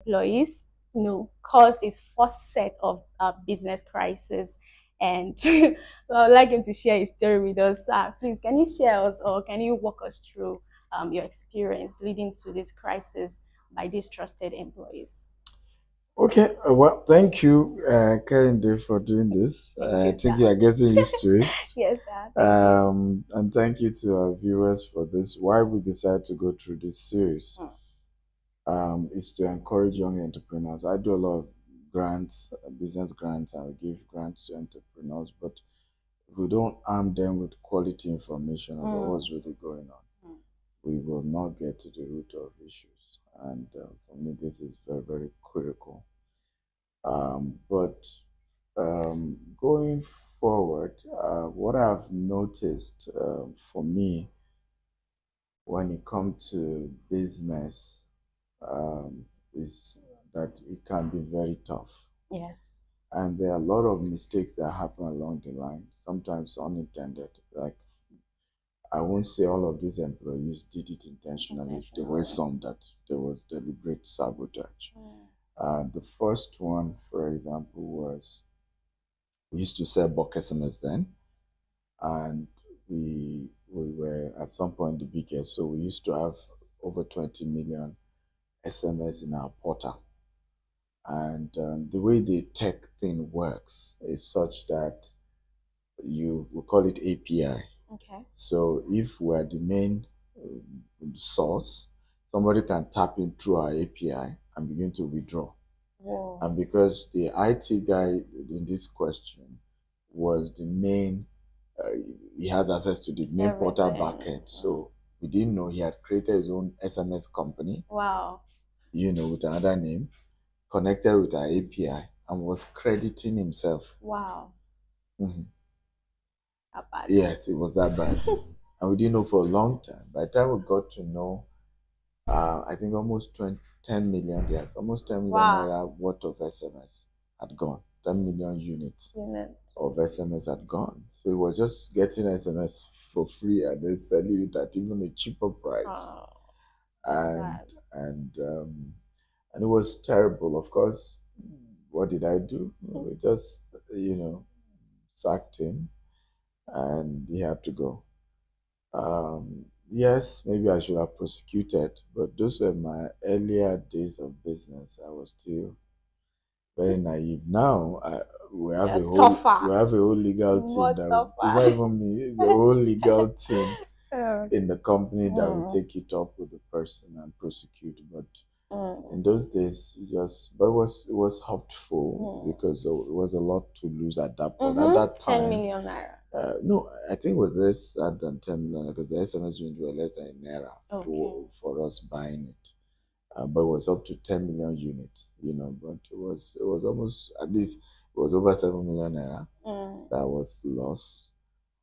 employees, caused his first set of business crisis. And I'd like him to share his story with us. Please, can you share us or can you walk us through your experience leading to this crisis by these trusted employees? Okay, well, thank you, Kehinde, for doing this. Thank I you, think sir. you are getting used to it. Yes, sir. Thank you. And thank you to our viewers for this. Why we decided to go through this series Mm. is to encourage young entrepreneurs. I do a lot of grants, business grants. I give grants to entrepreneurs, but if we don't arm them with quality information about what's really going on, Mm. we will not get to the root of issues. And for me, this is very, very critical. But going forward, what I've noticed for me when it comes to business is that it can be very tough. Yes. And there are a lot of mistakes that happen along the line, sometimes unintended. Like, I won't say all of these employees did it intentionally. There were some that there was deliberate sabotage. The first one, for example, was we used to sell bulk SMS then, and we were at some point the biggest. So we used to have over 20 million SMS in our portal. And the way the tech thing works is such that we call it API. Okay. So if we're the main source, somebody can tap in through our API and begin to withdraw. Whoa. And because the IT guy in this question was the main, uh, he has access to the main portal backend. So we didn't know he had created his own SMS company. Wow. With another name, connected with our API, and was crediting himself. Wow. Mm-hmm. That bad. Yes, it was that bad. And we didn't know for a long time. By the time we got to know, I think almost 10 million, yes, almost 10 million naira worth of SMS had gone. 10 million units of SMS had gone. So it was just getting SMS for free and then selling it at even a cheaper price. And it was terrible. Of course, what did I do? We just, sacked him and he had to go. Yes, maybe I should have prosecuted, but those were my earlier days of business. I was still very naive. Now we have a whole legal team that it's not even me, the whole legal team in the company that will take it up with the person and prosecute. But in those days, but it was helpful because it was a lot to lose at that point. At that time, 10 million naira. No, I think it was less than 10 million because the SMS units were less than a naira for us buying it. But it was up to 10 million units, but it was almost, at least, it was over 7 million naira that was lost.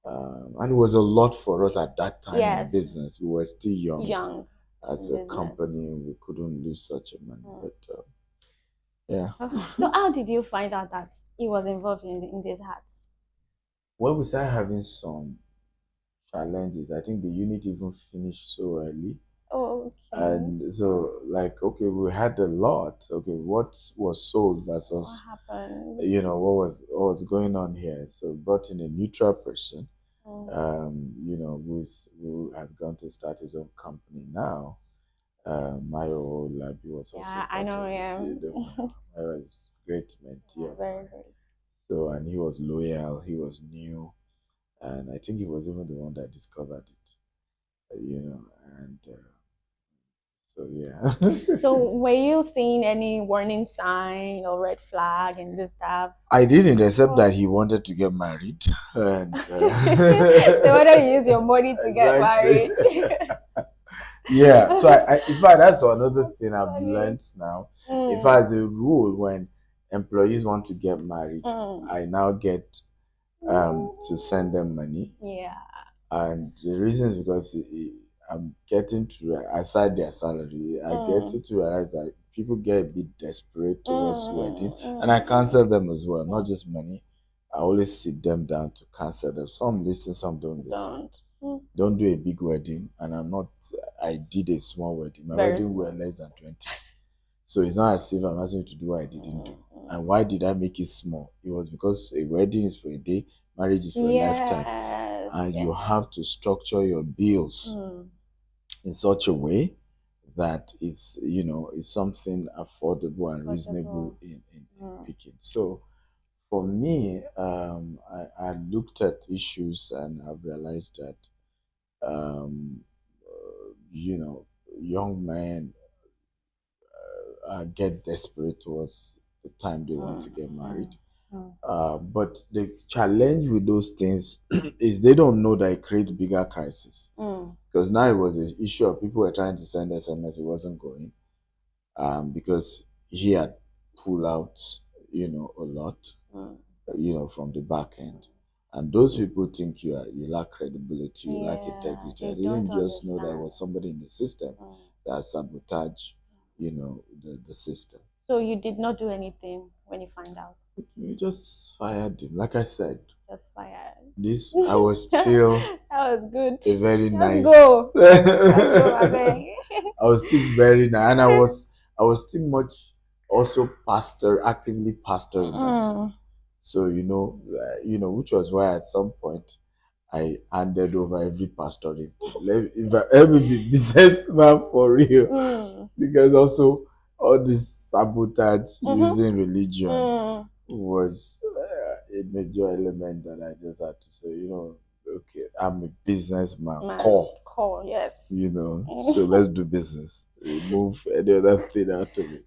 And it was a lot for us at that time in business. We were still young as a company. We couldn't lose such a money. But yeah. So how did you find out that he was involved in this act? Well, we started having some challenges. I think the unit even finished so early. Oh, okay. And so, okay, we had a lot. Okay, what was sold versus what happened? What was going on here. So brought in a neutral person, who has gone to start his own company now. Mayo Labi was also. Yeah, I know him. Mayo is great mentee. Very great. So, and he was loyal. He was new, and I think he was even the one that discovered it. And. So yeah. So were you seeing any warning sign or red flag in this stuff? I didn't, except that he wanted to get married. And, so why don't you use your money to get married? Yeah. So in fact, that's another thing I've learned now. In fact, as a rule, when employees want to get married, I now get to send them money. Yeah. And the reason is because I'm getting to, aside their salary, I get to realize that people get a bit desperate towards wedding, and I cancel them as well, not just money. I always sit them down to cancel them. Some listen, some don't listen. Don't do a big wedding, and I did a small wedding. My wedding were less than 20. So it's not as if I'm asking you to do what I didn't do. And why did I make it small? It was because a wedding is for a day, marriage is for a lifetime. Yes, And you have yes. to structure your bills Mm, in such a way that is, is something affordable and reasonable affordable. in Mm, picking. So for me, I looked at issues and I've realized that, you know, young men get desperate towards the time they want mm, to get mm, married. mm, But the challenge with those things is they don't know that it creates bigger crisis. mm, Because now it was an issue of people were trying to send SMS, it wasn't going, because he had pulled out, a lot, mm. from the back end. And those people think you lack credibility, you lack Yeah, integrity. I they don't didn't just know there understand. was somebody in the system Mm. that sabotaged, the system. So you did not do anything when you found out. You just fired him. Like I said, Just fired. this I was That still was good. a very Just nice. go. Just go, I I beg. was still very nice, and I was still much also actively pastoring that time. Mm, So which was why at some point I handed over every pastoring thing. If I ever be businessman for real, mm, because also all this sabotage mm-hmm, using religion mm. was a major element that I just had to say, okay, I'm a businessman, Man, core, call, yes. so let's do business. Remove any other thing out of it.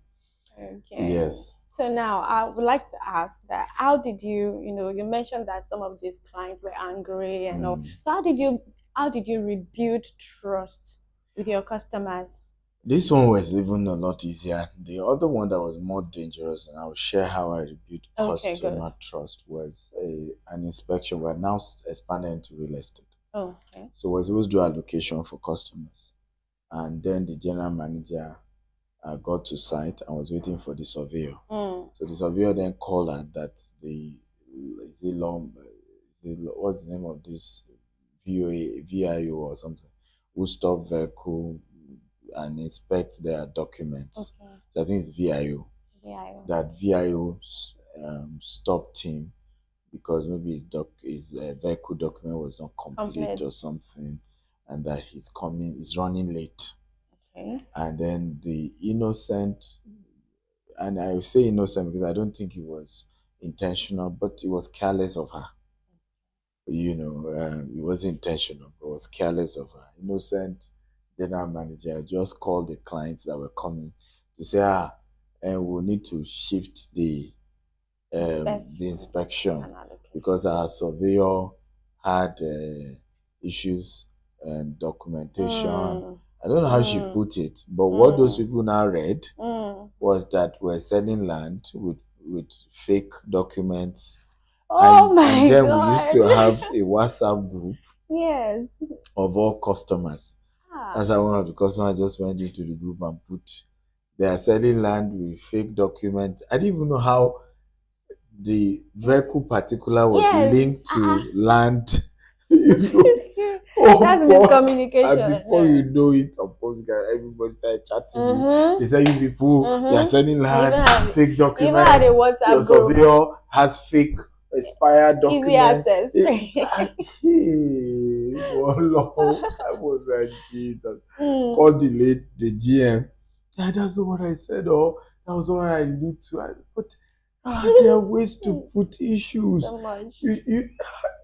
Okay. Yes. So now I would like to ask that how did you, you mentioned that some of these clients were angry and all. Mm. So how did you rebuild trust with your customers? This one was even a lot easier. The other one that was more dangerous, and I'll share how I rebuilt Okay, good. customer trust, was an inspection. We're now expanding into real estate. Okay. So we're supposed to do allocation for customers. And then the general manager got to site and was waiting for the surveyor. Mm. So the surveyor then called her that is it long, what's the name of this VIO or something, who stop vehicle and inspect their documents. Okay. So I think it's VIO. Yeah. That VIO stopped him because maybe his vehicle document was not complete or Complete. something, and that he's running late. Okay. And then the innocent, and I say innocent because I don't think it was intentional, but it was careless of her. It wasn't intentional, but it was careless of her. Innocent general manager just called the clients that were coming to say, and we'll need to shift the Inspection inspection and allocation. because our surveyor had issues and documentation. Mm. I don't know how she Mm. put it, but what those Mm. people now read Mm. was that we're selling land with fake documents, Oh and my then we used God. to have a WhatsApp group Yes. of all customers. Ah. That's how one of the customers just went into the group and put they are selling land with fake documents. I didn't even know how the vehicle particular was Yes. linked to land. you know. That's Oh boy. And miscommunication. before you know it, of course, everybody started chatting me. They Mm-hmm. say you people, you are Mm-hmm. selling You land, even had fake you even had a documents. Your WhatsApp group. surveyor has fake expired Easy document. access. One long, I was like, Jesus. Mm. Called the GM. That's not what I said, or that was what I looked to. But there are ways to put issues. So much.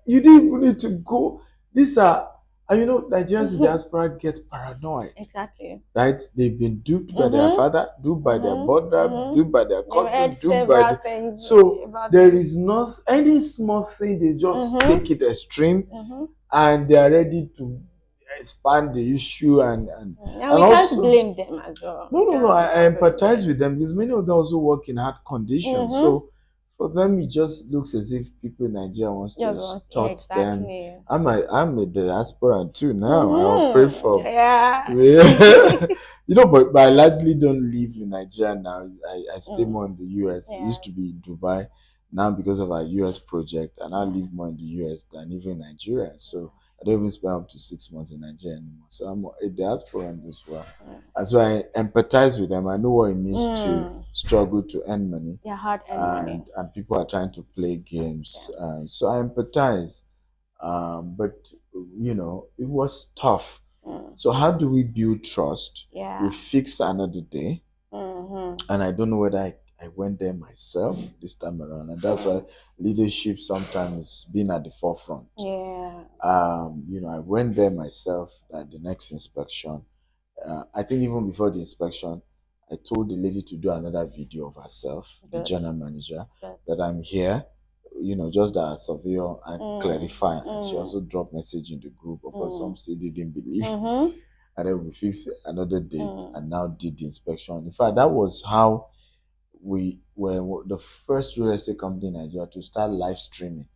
You didn't even need to go. These are, and Nigerians in diaspora get paranoid. Exactly. Right? They've been duped by their Mm-hmm. father, duped by their Mm-hmm. brother, Mm-hmm. duped by their They've heard cousin, duped by several the. things So about there them. is not any small thing, they just Mm-hmm. take it extreme Mm-hmm. and they are ready to expand the issue And and we can't also blame them as well. no, no, no. I, We I can't blame empathize them. with them because many of them also work in hard conditions. Mm-hmm. So for them, it just looks as if people in Nigeria wants to Just want, yeah, extort them. exactly. I'm a diaspora too now. I'll pray Mm-hmm. for. Yeah. But I largely don't live in Nigeria now. I stay Mm. more in the US. It used to Yes. be in Dubai. Now because of our US project, and I Yeah. live more in the US than even Nigeria. So I don't even spend up to 6 months in Nigeria anymore. So I'm a diasporan as well. Mm. And so I empathize with them. I know what it means to Mm. struggle to earn money. Yeah, hard earned money. And people are trying to play Yeah. games. So I empathize. But, it was tough. Mm. So how do we build trust? Yeah. We fix another day. Mm-hmm. And I don't know whether I went there myself this time around. And that's why leadership sometimes being at the forefront. Yeah. I went there myself at the next inspection. I think even before the inspection, I told the lady to do another video of herself, the Good. general manager, Good. that I'm here, just that surveyor and clarify. And she Mm. also dropped message in the group. Of course, some Mm. still didn't believe. Mm-hmm. And then we fixed another date Mm. and now did the inspection. In fact, that was how we were the first real estate company in Nigeria to start live streaming.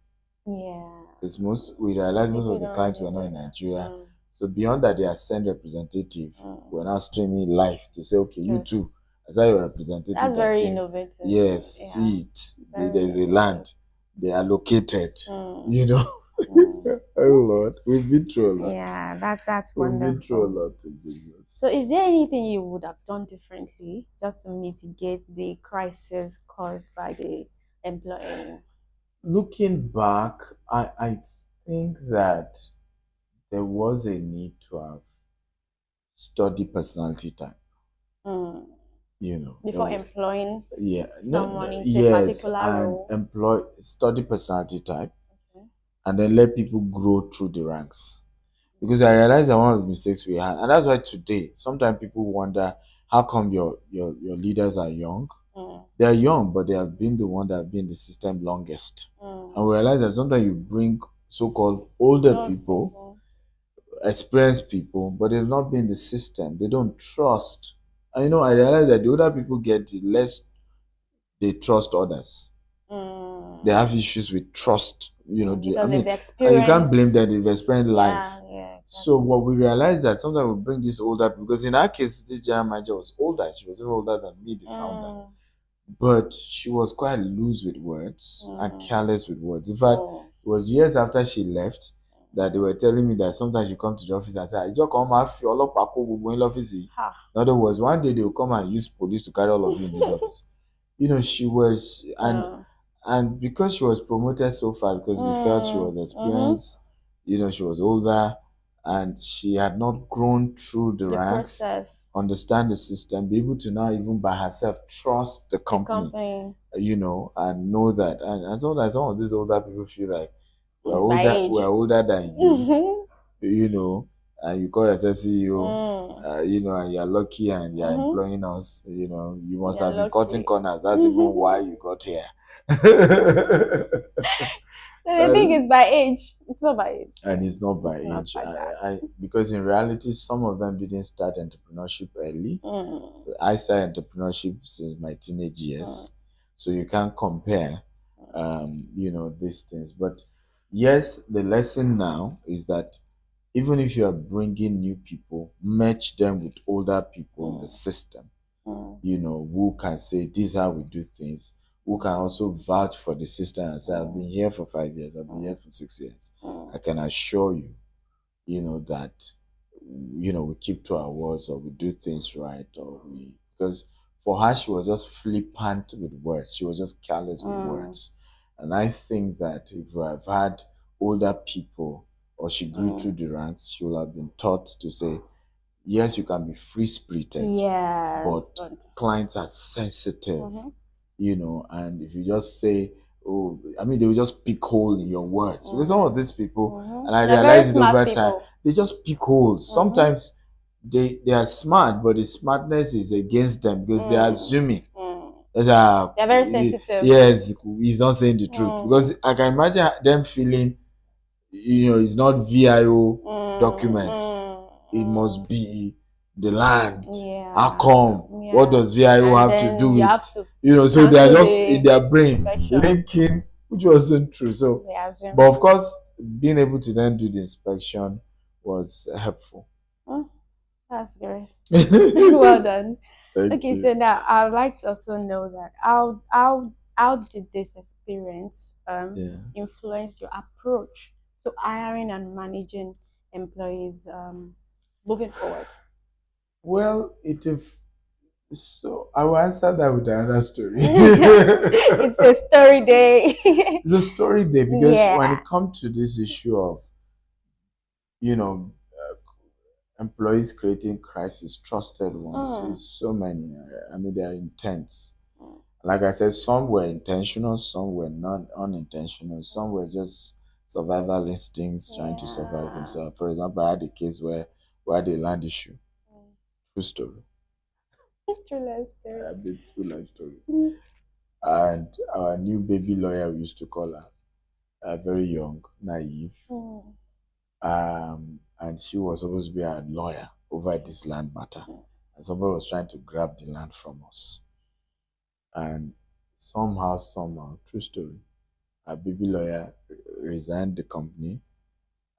Yeah. Because we realized most People of the don't clients really were not know in that. Nigeria. Mm. So beyond that, they are send representative. We're now streaming live to say, okay, you Good. too, as that your representative That's that very came. innovative. Yes, Yeah. see it. Very There's a innovative. land. They are located. Mm. Oh Lord, we've been through a lot. Yeah, that's We've been through a wonderful. lot in business. So, is there anything you would have done differently just to mitigate the crisis caused by the employee? Looking back, I think that there was a need to have study personality type. Mm. There Before was, employing yeah, someone into a yes, particular and role? study personality type, Okay. and then let people grow through the ranks. Because I realized that one of the mistakes we had, and that's why today sometimes people wonder how come your leaders are young. Mm. They are young, but they have been the one that have been in the system longest. And we realize that sometimes you bring so-called older Young people, people. experienced people, but they've not been in the system. They don't trust. And I realize that the older people get, the less they trust others. They have issues with trust. Because they've And you can't experienced. blame them. They've experienced life. Yeah, exactly. So what we realized that sometimes we bring this older people, because in our case, this general manager was older. She was even older than me, the founder. But she was quite loose with words and careless with words. In fact, it was years after she left that they were telling me that sometimes she come to the office and say, "It's come off your office." In other words, one day they will come and use police to carry all of you in this office. She was, and because she was promoted so fast, because we felt she was experienced, she was older, and she had not grown through the ranks, process. understand the system, be able to now even by herself trust the company. And know that. And sometimes some of these older people feel like we're older than you, and you call yourself CEO, and you're lucky and you're employing us, you must have been cutting corners. That's even why you got here. So they think it's by age. It's not by age. And it's not by age. Because in reality, some of them didn't start entrepreneurship early. So I started entrepreneurship since my teenage years. So you can't compare, these things. But yes, the lesson now is that even if you are bringing new people, match them with older people in the system, who can say, this is how we do things, who can also vouch for the system and say, I've been here for 5 years, I've been here for 6 years. I can assure you, that, we keep to our words, or we do things right, because for her, she was just flippant with words. She was just careless with words. And I think that if I've had older people, or she grew through the ranks, she will have been taught to say, yes, you can be free-spirited, yes, but clients are sensitive, and if you just say, they will just pick hole in your words. Because some of these people, and I realize it over time, they just pick holes. Sometimes they are smart, but the smartness is against them because they are assuming. They're very sensitive. Yes, he's not saying the truth. Because I can imagine them feeling, it's not VIO documents. It must be the land. How come? What does VIO have to do with? So they are just in their brain linking, which wasn't true. So, but of course, being able to then do the inspection was helpful. That's great. Well done. Thank you. So now I'd like to also know that how did this experience influence your approach to hiring and managing employees moving forward? Well, so I will answer that with another story. It's a story day. It's a story day because when Yeah. it comes to this issue of, you know, employees creating crisis, trusted ones, Mm. is so many. I mean, they are intense. Like I said, some were intentional, some were not unintentional, some were just survival instincts trying to survive Yeah. themselves. For example, I had a case where I had a land issue. True story. True life story. A bit true life story. Mm. And our new baby lawyer, we used to call her, very young, naive. Mm. And she was supposed to be a lawyer over this land matter. And somebody was trying to grab the land from us. And somehow, true story, a baby lawyer resigned the company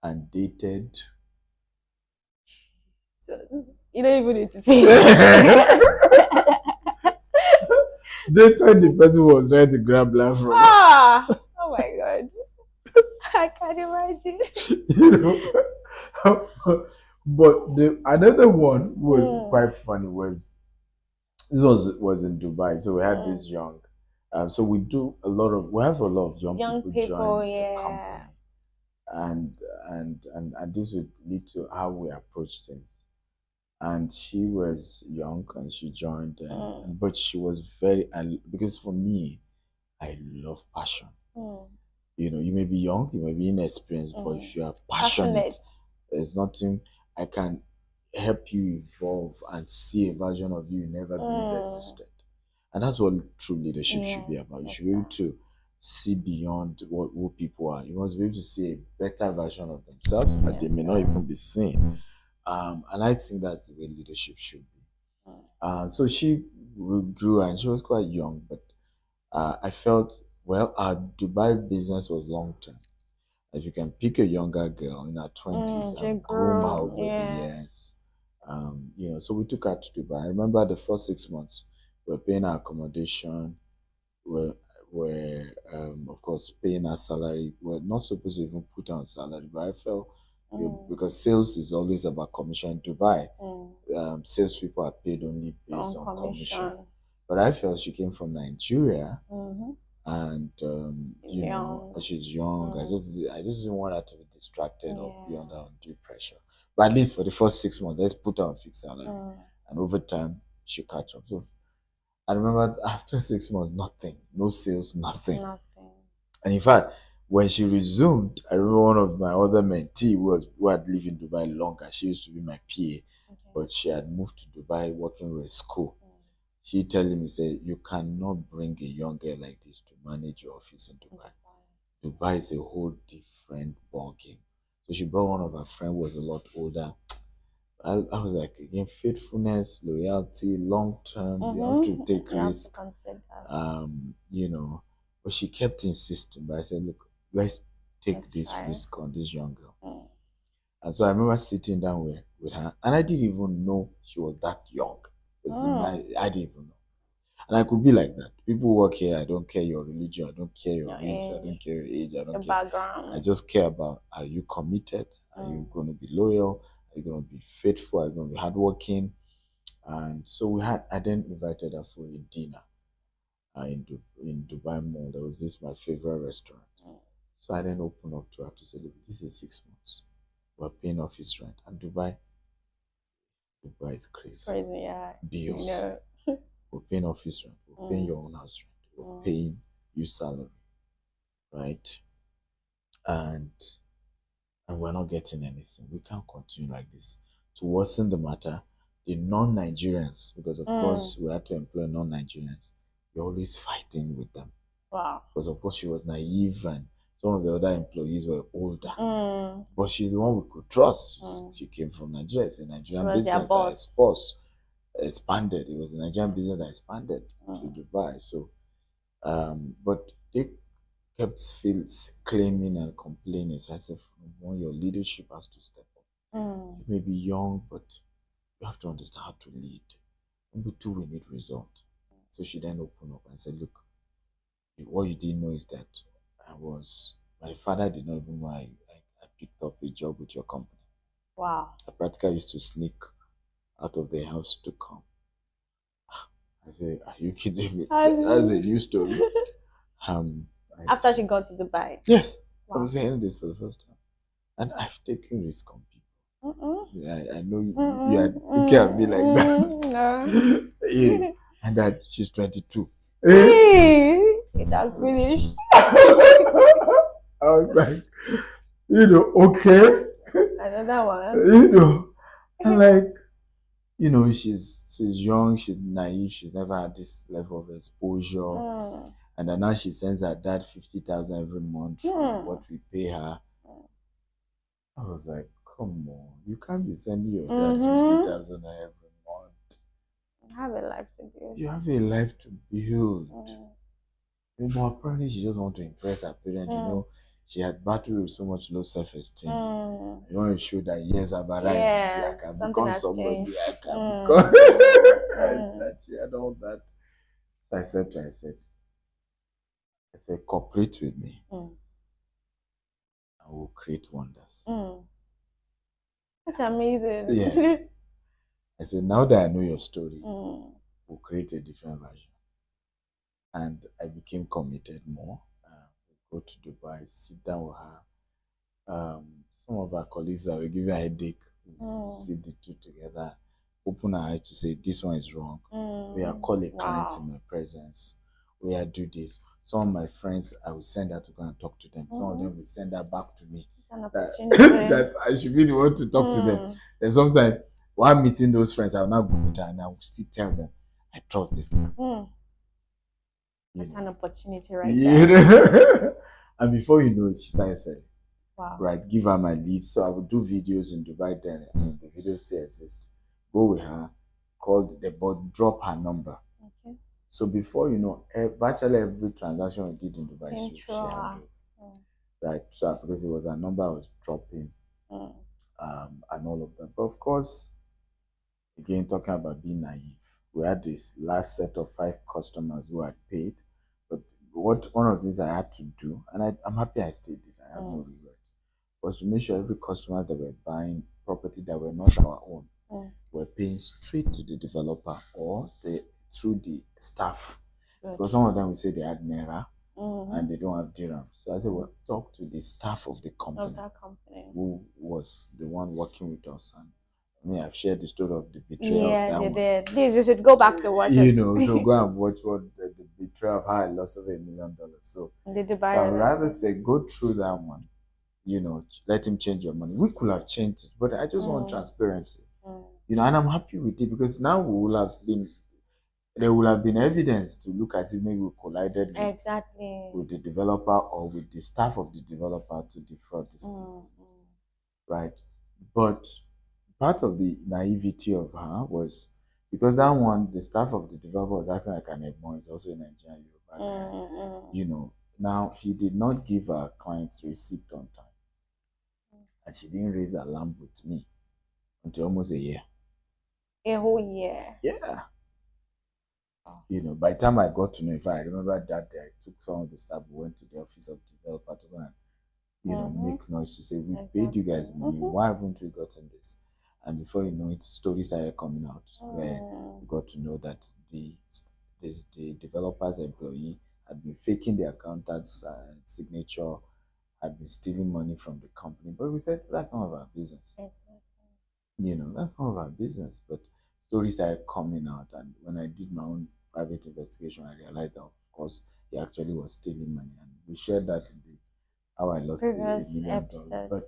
and dated. So you don't even need to say it. Dated the person who was trying to grab land from us. Ah, oh my god. I can't imagine. You know? But the another one was Mm. quite funny was this was in Dubai. So we had Mm. this young. So we have a lot of young Young people people, join the yeah. company, and and this would lead to how we approach things. And she was young and she joined, Mm. but she was because for me, I love passion. Mm. You may be young, you may be inexperienced, but Mm. if you are passionate, Passionate. there's nothing I can help you evolve and see a version of you never believe Mm. existed. And that's what true leadership should be Yes, about. You should yes, be sir. able to see beyond who people are. You must be able to see a better version of themselves that they Yes, may not sir. even be seeing. And I think that's the way leadership should be. Mm. So she grew and she was quite young, but I felt, well, our Dubai business was long term. If you can pick a younger girl in her 20s She and groom her grew, over the yeah. years, so we took her to Dubai. I remember the first 6 months, we were paying her accommodation, we're of course, paying her salary. We're not supposed to even put her on salary, but I felt, Mm. because sales is always about commission in Dubai, Mm. salespeople are paid only based On on commission. commission. But I felt she came from Nigeria, Mm-hmm. and Young. she's young. Mm. I just didn't want her to be distracted or be Yeah. under undue pressure. But at least for the first 6 months, let's put her on fixed salary, Mm. and over time she catch up. So I remember after 6 months, nothing, no sales, nothing. Nothing. And in fact, when she resumed, I remember one of my other mentee who had lived in Dubai longer. She used to be my PA, Okay. but she had moved to Dubai working with a school. Mm. She telling me, say, you cannot bring a young girl like this to manage your office in Dubai. Dubai is a whole different ball game. So she brought one of her friends who was a lot older. I was like, again, faithfulness, loyalty, long term, you have to Mm-hmm. take You have to risk. consider that. But she kept insisting. But I said, look, let's take Let's this try. risk on this young girl. Mm. And so I remember sitting down with her, and I didn't even know she was that young. Mm. I didn't even know. And I could be like that. People work here, I don't care your religion, I don't care your Your race, I don't age, care your age, I your don't care. I background. just care about, are you committed? Are you Mm. going to be loyal? Are you going to be faithful? Are you going to be hardworking? And so I then invited her for a dinner in Dubai Mall. There was this my favorite restaurant. Mm. So I then opened up to her to say, look, this is 6 months. We're paying office rent. And Dubai is It's crazy. crazy, yeah. You Bills. know. We're paying office rent. We're paying Mm. your own house rent. We're Mm. paying you salary, right? And we're not getting anything. We can't continue like this. To worsen the matter, the non-Nigerians, because of Mm. course we had to employ non-Nigerians, we're always fighting with them. Wow. Because of course she was naive and some of the other employees were older. Mm. But she's the one we could trust. Mm. She came from Nigeria. It's a She Nigerian was their business that boss. expanded. It was a Nigerian business that expanded to Dubai. So, but they kept claiming and complaining. So I said, one, your leadership has to step up. Mm. You may be young, but you have to understand how to lead. Number two, we need result. So she then opened up and said, look, what you didn't know is that my father did not even know I picked up a job with your company. Wow. I practically used to sneak out of the house to come. I say, are you kidding me? That's a new story. Um, After she got to Dubai. Yes, I Wow. was hearing this for the first time, and I've taken risk on people. I know you are looking at me like that. No. Yeah. And that she's 22. Hey, it has finished. I was like, okay, Another one. and like, she's young, she's naive, she's never had this level of exposure, and then now she sends her dad 50,000 every month for what we pay her. I was like, come on, you can't be sending your dad 50,000 every month. I have a life to build. You have a life to build. But apparently she just want to impress her parents. She had battled with so much low self-esteem. You want to show that yes, I've arrived. Yes, I can something become has somebody. changed. I can become that she had all that. So I said, cooperate with me. I will create wonders. That's amazing. Yes. I said, now that I know your story, we'll create a different version. And I became committed more. Go to Dubai, sit down with her. Some of our colleagues that were giving a headache, sit the two together, open our eyes to say, this one is wrong. We are call a client in my presence. We are do this. Some of my friends, I will send her to go and talk to them. Some of them will send her back to me. That I should be the one to talk to them. And sometimes while meeting those friends, I will not go with her and I will still tell them, I trust this guy. That's an opportunity right there. And before you know it, she started saying, wow. Right, give her my leads. So I would do videos in Dubai then, and the videos still exist. Go with her, call the board, drop her number. Okay. So before you know, virtually every transaction we did in Dubai, she handled. Right, so because it was a number I was dropping, and all of that. But of course, again, talking about being naive, we had this last set of 5 customers who had paid, but one of the things I had to do, and I'm happy I still did, I have no regret, was to make sure every customer that were buying property that were not our own were paying straight to the developer or through the staff. Because some of them will say they had Naira and they don't have dirham. So I said, well, talk to the staff of the company, who was the one working with us. And I mean, I've shared the story of the betrayal of that one. Did. Please, you should go back to watch it. So go and watch what the betrayal of how I lost over $1 million. So I'd rather say go through that one. Let him change your money. We could have changed it, but I just want transparency. And I'm happy with it because now there will have been evidence to look as if maybe we collided with the developer or with the staff of the developer to defraud this people. Right? But part of the naivety of her was because that one, the staff of the developer was acting like an Ebon, is also a Nigerian Yoruba guy. Now he did not give her client's receipt on time. And she didn't raise her alarm with me until almost a year. A whole year? Yeah. By the time I got to know, if I remember that day, I took some of the staff, we went to the office of the developer to go and, make noise to say, we paid you guys money, why haven't we gotten this? And before you know it, stories started coming out where we got to know that the developer's employee had been faking the accountant's signature, had been stealing money from the company. But we said, that's none of our business. That's none of our business. But stories started coming out. And when I did my own private investigation, I realized that, of course, he actually was stealing money. And we shared that in how I lost $1 million. But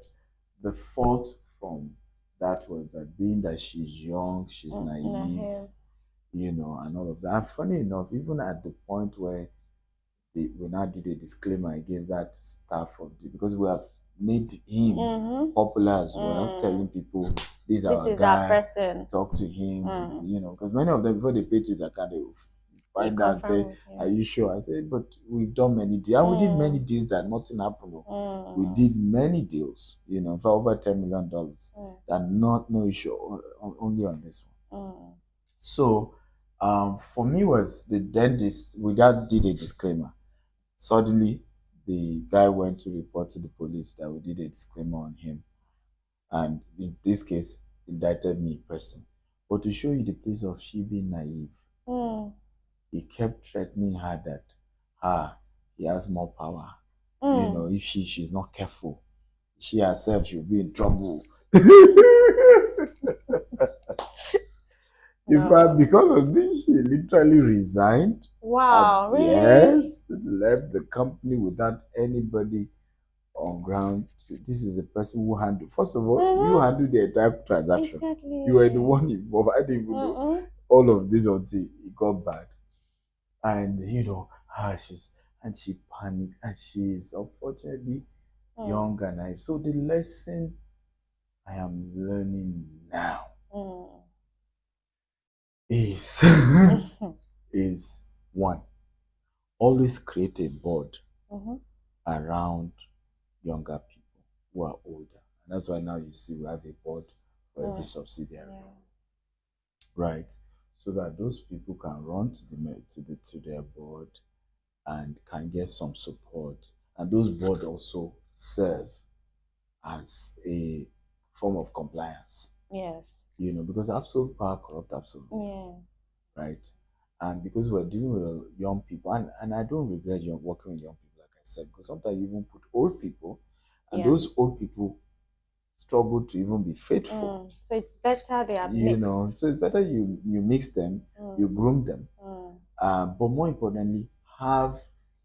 the fault from that was that being that she's young, she's naive, and all of that. And funny enough, even at the point where we now did a disclaimer against that staff because we have made him popular as well, telling people this is our person, talk to him, because many of them, before they pay to his account, they will find out and say, are you sure? I said, but we've done many deals. And we did many deals that nothing happened. We did many deals, for over $10 million that no issue, only on this one. So for me was we did a disclaimer. Suddenly, the guy went to report to the police that we did a disclaimer on him, and in this case, indicted me in person. But to show you the place of she being naive, he kept threatening her that, he has more power. If she's not careful, she herself she'll be in trouble. In fact, because of this, she literally resigned. Wow, really? Yes, left the company without anybody on ground. This is a person who handled. First of all, you handled the entire transaction. Exactly. You were the one involved. I didn't even know all of this until it got bad. And she panicked, and she's unfortunately young and naive. So the lesson I am learning now is is one, always create a board around younger people who are older. And that's why now you see we have a board for every subsidiary. Right? So that those people can run to their board and can get some support. And those board also serve as a form of compliance. Yes. Because absolute power corrupt absolute. Yes. Right? And because we're dealing with young people, and I don't regret working with young people, like I said, because sometimes you even put old people, and those old people struggle to even be faithful. So it's better they are mixed. So it's better you mix them, you groom them, but more importantly, have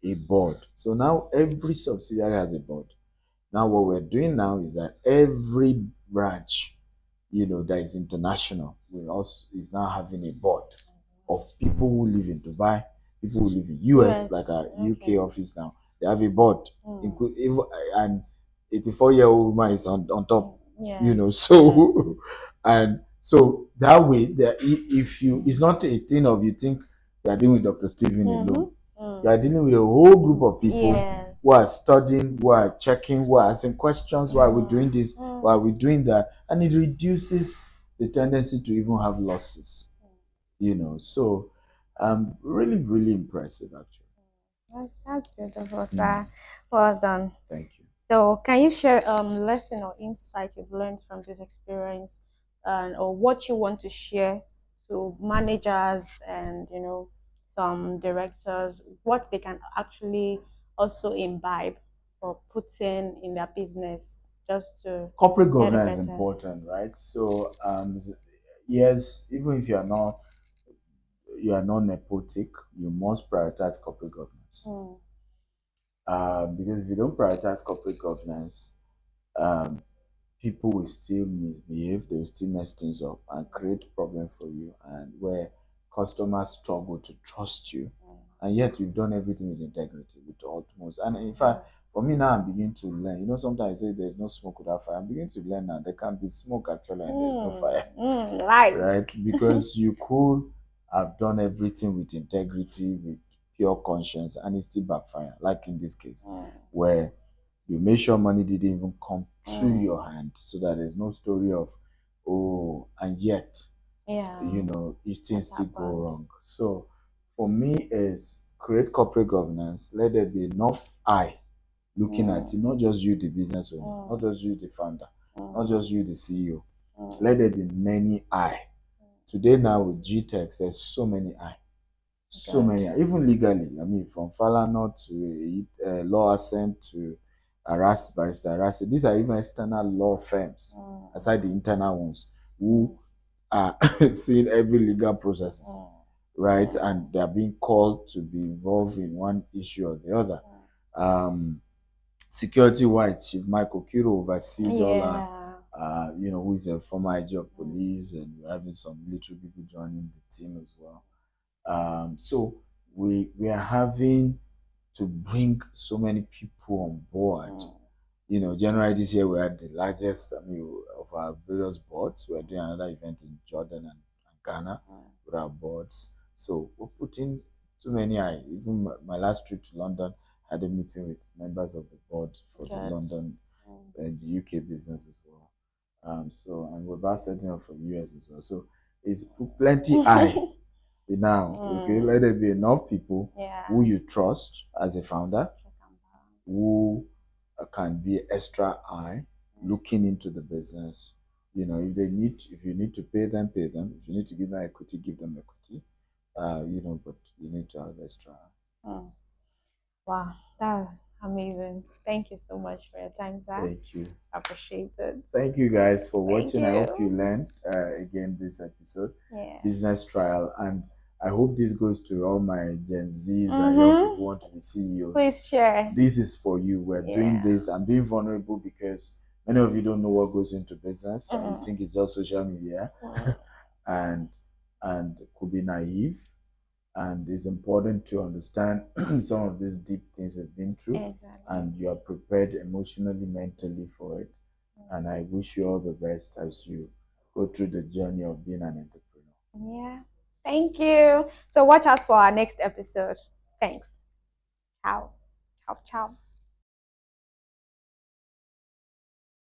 a board. So now every subsidiary has a board. Now what we're doing now is that every branch, that is international, is now having a board of people who live in Dubai, people who live in US, like our UK office now. They have a board, and 84-year-old woman is on top. So and so that way, if it's not a thing of you think you are dealing with Dr. Stephen alone. You are dealing with a whole group of people who are studying, who are checking, who are asking questions. Why are we doing this? Why are we doing that? And it reduces the tendency to even have losses. So really, really impressive, actually. That's beautiful, sir. Well done. Thank you. So, can you share lesson or insight you've learned from this experience, or what you want to share to managers and some directors, what they can actually also imbibe or put in their business just to corporate get it governance is better? important, right? So yes, even if you are not nepotic, you must prioritize corporate governance. Because if you don't prioritize corporate governance, people will still misbehave, they will still mess things up and create problems for you, and where customers struggle to trust you. And yet you've done everything with integrity, with utmost. And in fact, for me now, I'm beginning to learn. Sometimes I say there's no smoke without fire. I'm beginning to learn now. There can be smoke actually, and there's no fire. Right? Because you could have done everything with integrity, with pure conscience, and it still backfire. Like in this case, where you make sure money didn't even come through your hand, so that there's no story of, and yet, these things still go wrong. So for me is create corporate governance. Let there be enough eye looking at it, not just you, the business owner, not just you, the founder, not just you, the CEO. Let there be many eye. Today now with GTEx, there's so many eye. So many, even legally. I mean, from Falana to Law Ascent to Barrister Arasi. These are even external law firms, aside the internal ones, who are seeing every legal processes, right? And they are being called to be involved in one issue or the other. Security-wise, Chief Michael Kiro oversees all our, who is a former IG of police, and we're having some military people joining the team as well. So we are having to bring so many people on board. January this year we had the largest of our various boards. We're doing another event in Jordan and Ghana with our boards. So we're putting too many eye. Even my last trip to London, I had a meeting with members of the board for the London and the UK business as well. And we're about setting up for US as well. So it's plenty eye. Now, okay, let there be enough people who you trust as a founder, who can be extra eye looking into the business. If you need to pay them. If you need to give them equity, give them equity. But you need to have extra. Mm. Wow, that's amazing. Thank you so much for your time, Zach. Thank you. Appreciate it. Thank you guys for Thank watching. I hope you you. learned again this episode, Yeah. business trial, and I hope this goes to all my Gen Zs and young people Mm-hmm. who want to be CEOs. Please share. This is for you. We're doing Yeah. this. I'm being vulnerable because many of you don't know what goes into business. You Mm-hmm. think it's just social media, and could be naive. And it's important to understand some of these deep things we've been through, Exactly. and you are prepared emotionally, mentally for it. And I wish you all the best as you go through the journey of being an entrepreneur. Yeah. Thank you. So watch out for our next episode. Thanks. Ciao. Ciao, ciao.